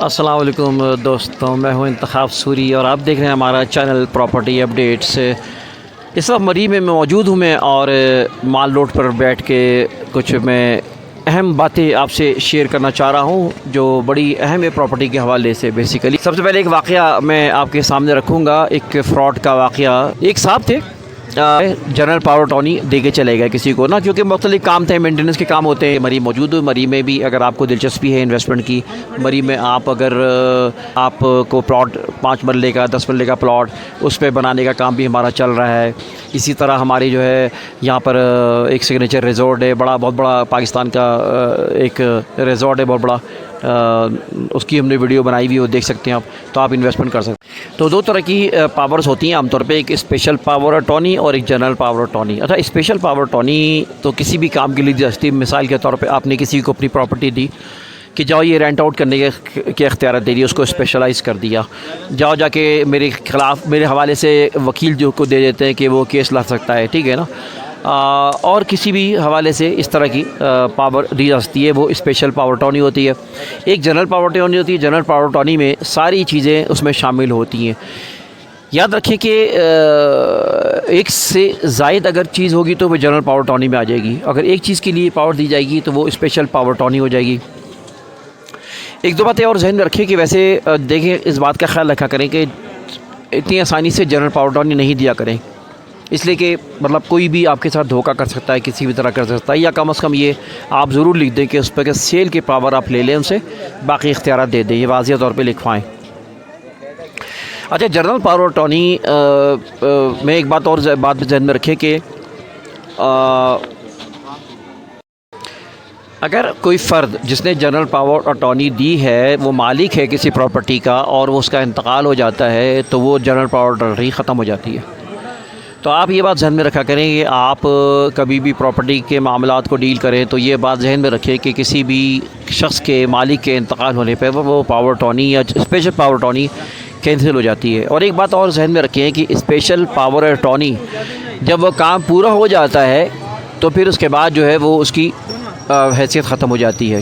अस्सलाम वालेकुम दोस्तों, मैं हूं इंतखाब सूरी और आप देख रहे हैं हमारा चैनल प्रॉपर्टी अपडेट्स। इस वक्त मरी में मौजूद हूं मैं और माल रोड पर बैठ के कुछ मैं अहम बातें आपसे शेयर करना चाह रहा हूं जो बड़ी अहम है प्रॉपर्टी के हवाले से। बेसिकली सबसे पहले एक वाक़या मैं आपके सामने रखूँगा। एक फ़्रॉड का वाक़या। एक साहब थे, जनरल पावर टॉनी दे के चले गए किसी को ना, क्योंकि मुख्तलिफ काम थे, मेंटेनेंस के काम होते हैं। मरी मौजूद है। मरी में भी अगर आपको दिलचस्पी है इन्वेस्टमेंट की, मरी में आप अगर आपको प्लॉट 5 मरले का 10 मरले का प्लॉट उस पर बनाने का काम भी हमारा चल रहा है। इसी तरह हमारी जो है यहाँ पर एक सिग्नेचर रिज़ॉर्ट है, बहुत बड़ा पाकिस्तान का एक रिज़ॉर्ट है, बहुत बड़ा। उसकी हमने वीडियो बनाई हुई, वो देख सकते हैं आप, तो आप इन्वेस्टमेंट कर सकते हैं। तो 2 तरह की पावर्स होती हैं आमतौर पे, एक स्पेशल पावर अटॉर्नी और एक जनरल पावर अटॉर्नी। अच्छा, स्पेशल पावर अटॉर्नी तो किसी भी काम के लिए दस्ती, मिसाल के तौर पे आपने किसी को अपनी प्रॉपर्टी दी कि जाओ ये रेंट आउट करने के इख्तियार दे दिए, उसको स्पेशलाइज़ कर दिया, जाओ जाके मेरे ख़िलाफ़ मेरे हवाले से वकील जो को दे देते हैं कि वो केस ला सकता है, ठीक है ना। और किसी भी हवाले से इस तरह की पावर दी जा सकती है, वो स्पेशल पावर अटॉर्नी होती है। एक जनरल पावर अटॉर्नी होती है। जनरल पावर अटॉर्नी में सारी चीज़ें उसमें शामिल होती हैं। याद रखें कि एक से ज़ायद अगर चीज़ होगी तो वो जनरल पावर अटॉर्नी में आ जाएगी। अगर एक चीज़ के लिए पावर दी जाएगी तो वो स्पेशल पावर अटॉर्नी हो जाएगी। एक दो बातें और जहन में रखें कि वैसे देखें, इस बात का ख्याल रखा करें कि इतनी आसानी से जनरल पावर अटॉर्नी नहीं दिया करें, इसलिए कि मतलब कोई भी आपके साथ धोखा कर सकता है, किसी भी तरह कर सकता है। या कम से कम ये आप ज़रूर लिख दें कि उस पर सेल के पावर आप ले लें उनसे, बाकी इख्तियार दे दें, ये वाज़िह तौर पे लिखवाएं। अच्छा, जनरल पावर अटॉर्नी में एक बात और बात ध्यान में रखें कि अगर कोई फ़र्द जिसने जनरल पावर अटॉर्नी दी है वो मालिक है किसी प्रॉपर्टी का और वो उसका इंतकाल हो जाता है तो वो जनरल पावर अटॉर्नी ख़त्म हो जाती है। तो आप ये बात जहन में रखा करें कि आप कभी भी प्रॉपर्टी के मामलात को डील करें तो ये बात जहन में रखें कि किसी भी शख्स के मालिक के इंतकाल होने पर वो पावर अटॉर्नी या स्पेशल पावर अटॉर्नी कैंसिल हो जाती है। और एक बात और जहन में रखें कि स्पेशल पावर अटॉर्नी जब वो काम पूरा हो जाता है तो फिर उसके बाद जो है वो उसकी हैसियत ख़त्म हो जाती है।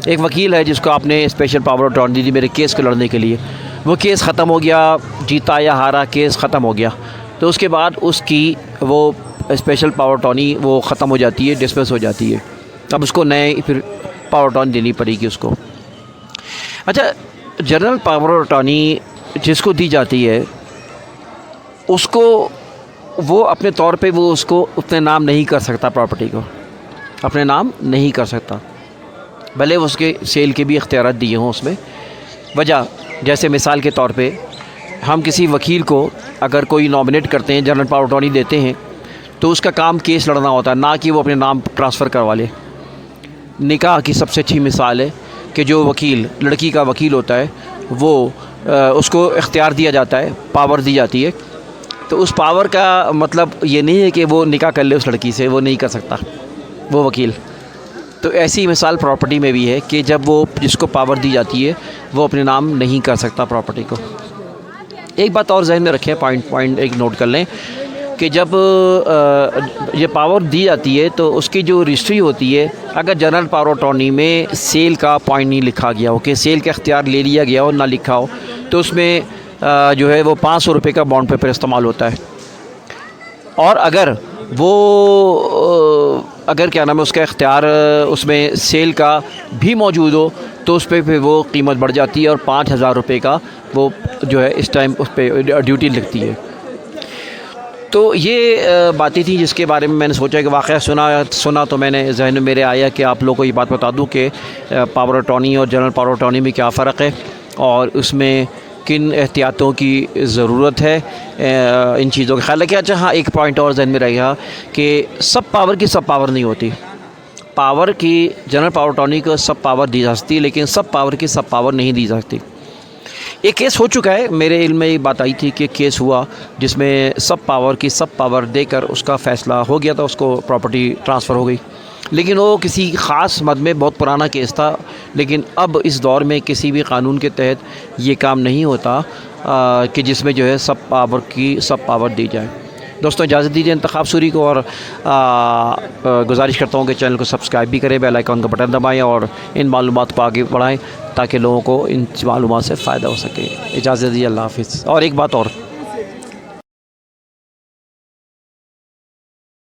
एक वकील है जिसको आपने स्पेशल पावर अटॉर्नी दी मेरे केस को लड़ने के लिए, वो केस ख़त्म हो गया, जीता या हारा केस ख़त्म हो गया, तो उसके बाद उसकी वो स्पेशल पावर अटॉर्नी वो ख़त्म हो जाती है, डिसमिस हो जाती है। अब उसको नए फिर पावर अटॉर्नी देनी पड़ेगी उसको। अच्छा, जनरल पावर अटॉर्नी जिसको दी जाती है उसको वो अपने तौर पे वो उसको अपने नाम नहीं कर सकता, प्रॉपर्टी को अपने नाम नहीं कर सकता, भले उसके सेल के भी इख्तियार दिए हों उसमें। वजह जैसे मिसाल के तौर पे हम किसी वकील को अगर कोई नॉमिनेट करते हैं, जनरल पावर अटॉर्नी देते हैं, तो उसका काम केस लड़ना होता है, ना कि वो अपने नाम ट्रांसफ़र करवा ले। निकाह की सबसे अच्छी मिसाल है कि जो वकील लड़की का वकील होता है वो उसको इख्तियार दिया जाता है, पावर दी जाती है, तो उस पावर का मतलब ये नहीं है कि वो निकाह कर ले उस लड़की से, वो नहीं कर सकता वो वकील। तो ऐसी मिसाल प्रॉपर्टी में भी है कि जब वो जिसको पावर दी जाती है वो अपने नाम नहीं कर सकता प्रॉपर्टी को। एक बात और जहन में रखें, पॉइंट एक नोट कर लें कि जब ये पावर दी जाती है तो उसकी जो रजिस्ट्री होती है, अगर जनरल पावर अटॉर्नी में सेल का पॉइंट नहीं लिखा गया हो कि सेल का इख्तियार ले लिया गया हो, ना लिखा हो, तो उसमें जो है वो 500 रुपये का बॉन्ड पेपर इस्तेमाल होता है। और अगर वो क्या नाम है उसका इख्तियार उसमें सेल का भी मौजूद हो तो उस पर फिर वो कीमत बढ़ जाती है और 5000 रुपये का वो जो है इस टाइम उस पर ड्यूटी लगती है। तो ये बातें थी जिसके बारे में मैंने सोचा कि वाक़या सुना तो मैंने जहन में मेरे आया कि आप लोगों को ये बात बता दूं कि पावर अटॉर्नी और जनरल पावर अटॉर्नी में क्या फ़र्क है और उसमें किन एहतियातों की ज़रूरत है, इन चीज़ों का ख्याल रखें। अच्छा हाँ, एक पॉइंट और जहन में रहेगा कि सब पावर की सब पावर नहीं होती। पावर की जनरल पावर अटॉर्नी को सब पावर दी जा सकती है, लेकिन सब पावर की सब पावर नहीं दी जा सकती। एक केस हो चुका है, मेरे इल्म में एक बात आई थी कि केस हुआ जिसमें सब पावर की सब पावर देकर उसका फ़ैसला हो गया था, उसको प्रॉपर्टी ट्रांसफ़र हो गई। लेकिन वो किसी ख़ास मद में बहुत पुराना केस था, लेकिन अब इस दौर में किसी भी कानून के तहत ये काम नहीं होता कि जिसमें जो है सब पावर की सब पावर दी जाए। दोस्तों इजाज़त दीजिए इंतखाब सूरी को, और गुजारिश करता हूँ कि चैनल को सब्सक्राइब भी करें, बेल आइकन का बटन दबाएँ और इन मालूमात को आगे बढ़ाएँ ताकि लोगों को इन मालूमात से फ़ायदा हो सके। इजाज़त दीजिए, अल्लाह हाफ़िज़। और एक बात और,